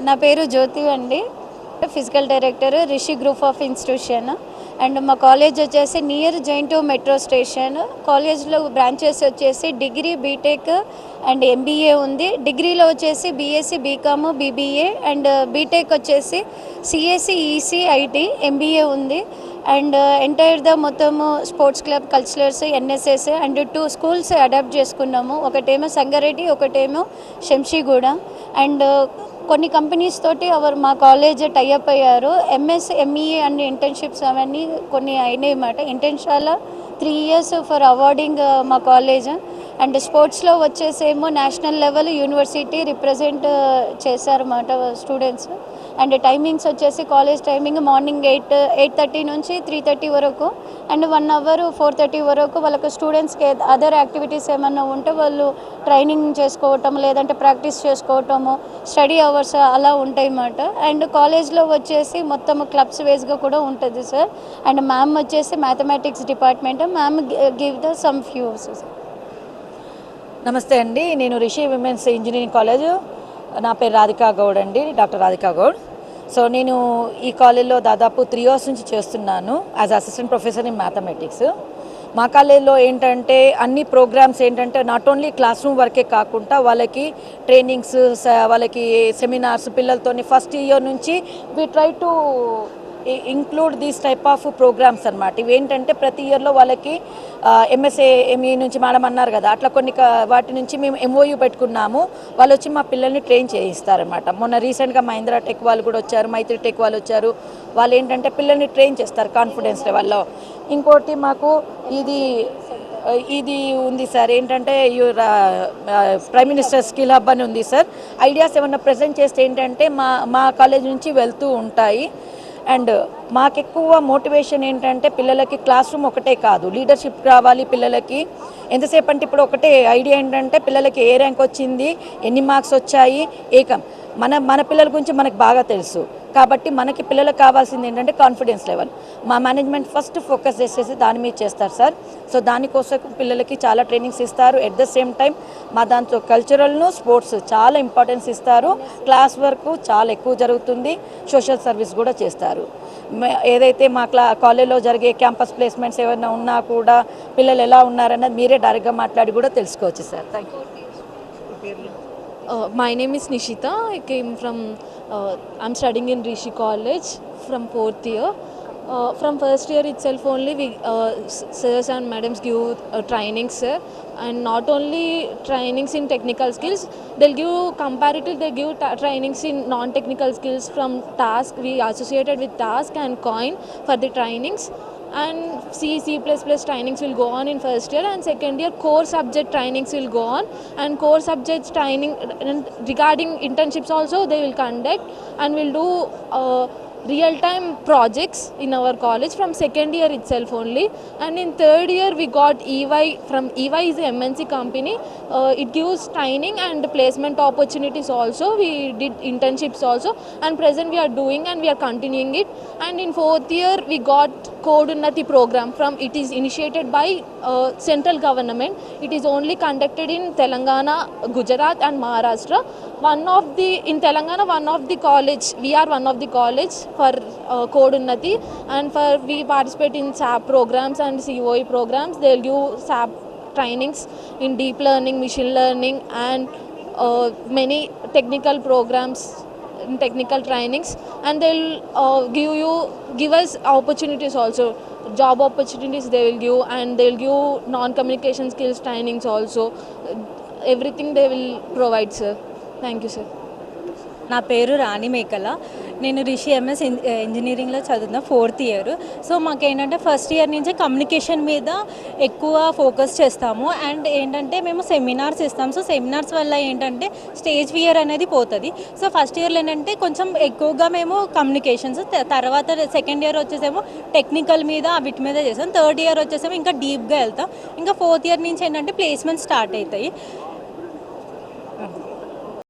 నా పేరు జ్యోతి అండి. Physical director Rishi group of institution. And మా కాలేజ్ వచ్చేసి నియర్ జైంటు మెట్రో స్టేషన్. కాలేజ్లో బ్రాంచెస్ వచ్చేసి డిగ్రీ, బీటెక్ అండ్ ఎంబీఏ ఉంది. డిగ్రీలో వచ్చేసి BSc, BCom, BBA and BTech వచ్చేసి సిఎస్సి, ఈసీ, ఐటీ, ఎంబీఏ ఉంది. అండ్ ఎంటైర్ మొత్తము sports club, culturals, NSS and 2 schools adopt చేసుకున్నాము. ఒకటేమో సంగారెడ్డి, ఒకటేమో శంషీగూడ. అండ్ కొన్ని కంపెనీస్ తోటి మా కాలేజ్ టైఅప్ అయ్యారు. ఎంఎస్, ఎంఈఏ అండ్ ఇంటర్న్షిప్స్ అవన్నీ కొన్ని అయినాయి అన్నమాట. ఇంటర్న్షాల 3 years ఫర్ అవార్డింగ్ మా కాలేజ్. అండ్ స్పోర్ట్స్లో వచ్చేసేమో నేషనల్ లెవెల్ యూనివర్సిటీ రిప్రజెంట్ చేశారన్నమాట స్టూడెంట్స్. అండ్ టైమింగ్స్ వచ్చేసి కాలేజ్ టైమింగ్ మార్నింగ్ 8:30 నుంచి 3:30 వరకు. అండ్ 1 hour 4:30 వరకు వాళ్ళకి స్టూడెంట్స్కి అదర్ యాక్టివిటీస్ ఏమన్నా ఉంటే వాళ్ళు ట్రైనింగ్ చేసుకోవటం, లేదంటే ప్రాక్టీస్ చేసుకోవటము, స్టడీ అవర్స్ అలా ఉంటాయి అన్నమాట. అండ్ కాలేజ్లో వచ్చేసి మొత్తం క్లబ్స్ వేస్గా కూడా ఉంటుంది సార్. అండ్ మ్యామ్ వచ్చేసి mathematics department. Ma'am give the sum fuse. నమస్తే అండి, నేను రిషి విమెన్స్ ఇంజనీరింగ్ కాలేజ్, నా పేరు రాధికా గౌడ్ అండి, డాక్టర్ రాధికా గౌడ్. సో నేను ఈ కాలేజ్లో దాదాపు 3 years నుంచి చేస్తున్నాను as assistant professor in mathematics. మా కాలేజ్లో ఏంటంటే అన్ని ప్రోగ్రామ్స్ ఏంటంటే నాట్ ఓన్లీ క్లాస్ రూమ్ వరకే కాకుండా వాళ్ళకి ట్రైనింగ్స్, వాళ్ళకి సెమినార్స్ పిల్లలతోని ఫస్ట్ ఇయర్ నుంచి we try to include these type of programs అనమాట. ఇవేంటంటే ప్రతి ఇయర్లో వాళ్ళకి ఎంఎస్ఏ, ఎంఈ నుంచి మేడం అన్నారు కదా, అట్లా కొన్ని వాటి నుంచి మేము ఎంఓయూ పెట్టుకున్నాము. వాళ్ళు వచ్చి మా పిల్లల్ని ట్రైన్ చేయిస్తారనమాట. మొన్న రీసెంట్గా మహీంద్రా టెక్ వాళ్ళు కూడా వచ్చారు, మైత్రి టెక్ వాళ్ళు వచ్చారు. వాళ్ళు ఏంటంటే పిల్లల్ని ట్రైన్ చేస్తారు కాన్ఫిడెన్స్ లెవెల్లో. ఇంకోటి మాకు ఇది ఉంది సార్, ఏంటంటే ప్రైమ్ మినిస్టర్ స్కిల్ హబ్ అని ఉంది సార్. ఐడియాస్ ఏమన్నా ప్రజెంట్ చేస్తే ఏంటంటే మా కాలేజ్ నుంచి వెళ్తూ ఉంటాయి. అండ్ మాకు ఎక్కువ మోటివేషన్ ఏంటంటే పిల్లలకి క్లాస్ రూమ్ ఒకటే కాదు, లీడర్షిప్ రావాలి పిల్లలకి. ఎంతసేపు అంటే ఇప్పుడు ఒకటే ఐడియా ఏంటంటే పిల్లలకి ఏ ర్యాంక్ వచ్చింది, ఎన్ని మార్క్స్ వచ్చాయి, మన పిల్లల గురించి మనకు బాగా తెలుసు. కాబట్టి మనకి పిల్లలకు కావాల్సింది ఏంటంటే కాన్ఫిడెన్స్ లెవెల్. మా మేనేజ్మెంట్ ఫస్ట్ ఫోకస్ చేసేసి దాని మీద చేస్తారు సార్. సో దానికోసం పిల్లలకి చాలా ట్రైనింగ్స్ ఇస్తారు. ఎట్ ద సేమ్ టైం మా దాంట్లో కల్చరల్ను, స్పోర్ట్స్ చాలా ఇంపార్టెన్స్ ఇస్తారు. క్లాస్ వర్క్ చాలా ఎక్కువ జరుగుతుంది. సోషల్ సర్వీస్ కూడా చేస్తారు. ఏదైతే మా కాలేజ్లో జరిగే క్యాంపస్ ప్లేస్మెంట్స్ ఏమైనా ఉన్నా కూడా పిల్లలు ఎలా ఉన్నారన్నది మీరే డైరెక్ట్గా మాట్లాడి కూడా తెలుసుకోవచ్చు sir. Thank you. My name is Nishita. I came from, I'm studying in Rishi College from 4th year. From first year itself only we sirs and madams give trainings, sir. And not only trainings in technical skills, they'll give comparative, they give trainings in non-technical skills from task. We associated with task and coin for the trainings. And C++ trainings will go on in first year, and second year core subject trainings will go on, and core subjects training regarding internships also they will conduct, and will do real-time projects in our college from second year itself only. And in third year we got EY. From EY is a MNC company. It gives training and placement opportunities also. We did internships also, and present we are doing and we are continuing it. And in fourth year we got Code Unnati program. From it is initiated by central government. It is only conducted in Telangana, Gujarat and Maharashtra. In Telangana, one of the college, we are one of the college for Code Unnati, and we participate in SAP programs and COE programs. They will give SAP trainings in deep learning, machine learning and many technical programs, technical trainings. And they'll give us opportunities also, job opportunities they will give, and they will give non-communication skills trainings also. Everything they will provide, sir. Thank you, sir. నా పేరు రాణి మేకల. నేను Rishi MS ఇంజనీరింగ్లో చదువుతున్నా 4th year. So మాకేంటంటే first year నుంచి communication మీద ఎక్కువ ఫోకస్ చేస్తాము. అండ్ ఏంటంటే మేము సెమినార్స్ ఇస్తాము. సో సెమినార్స్ వల్ల ఏంటంటే స్టేజ్ ఫియర్ అనేది పోతుంది. సో ఫస్ట్ ఇయర్లో ఏంటంటే కొంచెం ఎక్కువగా మేము కమ్యూనికేషన్స్, తర్వాత సెకండ్ ఇయర్ వచ్చేసేమో టెక్నికల్ మీద వీటి మీద చేస్తాం. థర్డ్ ఇయర్ వచ్చేసేమో ఇంకా డీప్గా వెళ్తాం. ఇంకా 4th year నుంచి ఏంటంటే ప్లేస్మెంట్ స్టార్ట్ అవుతాయి.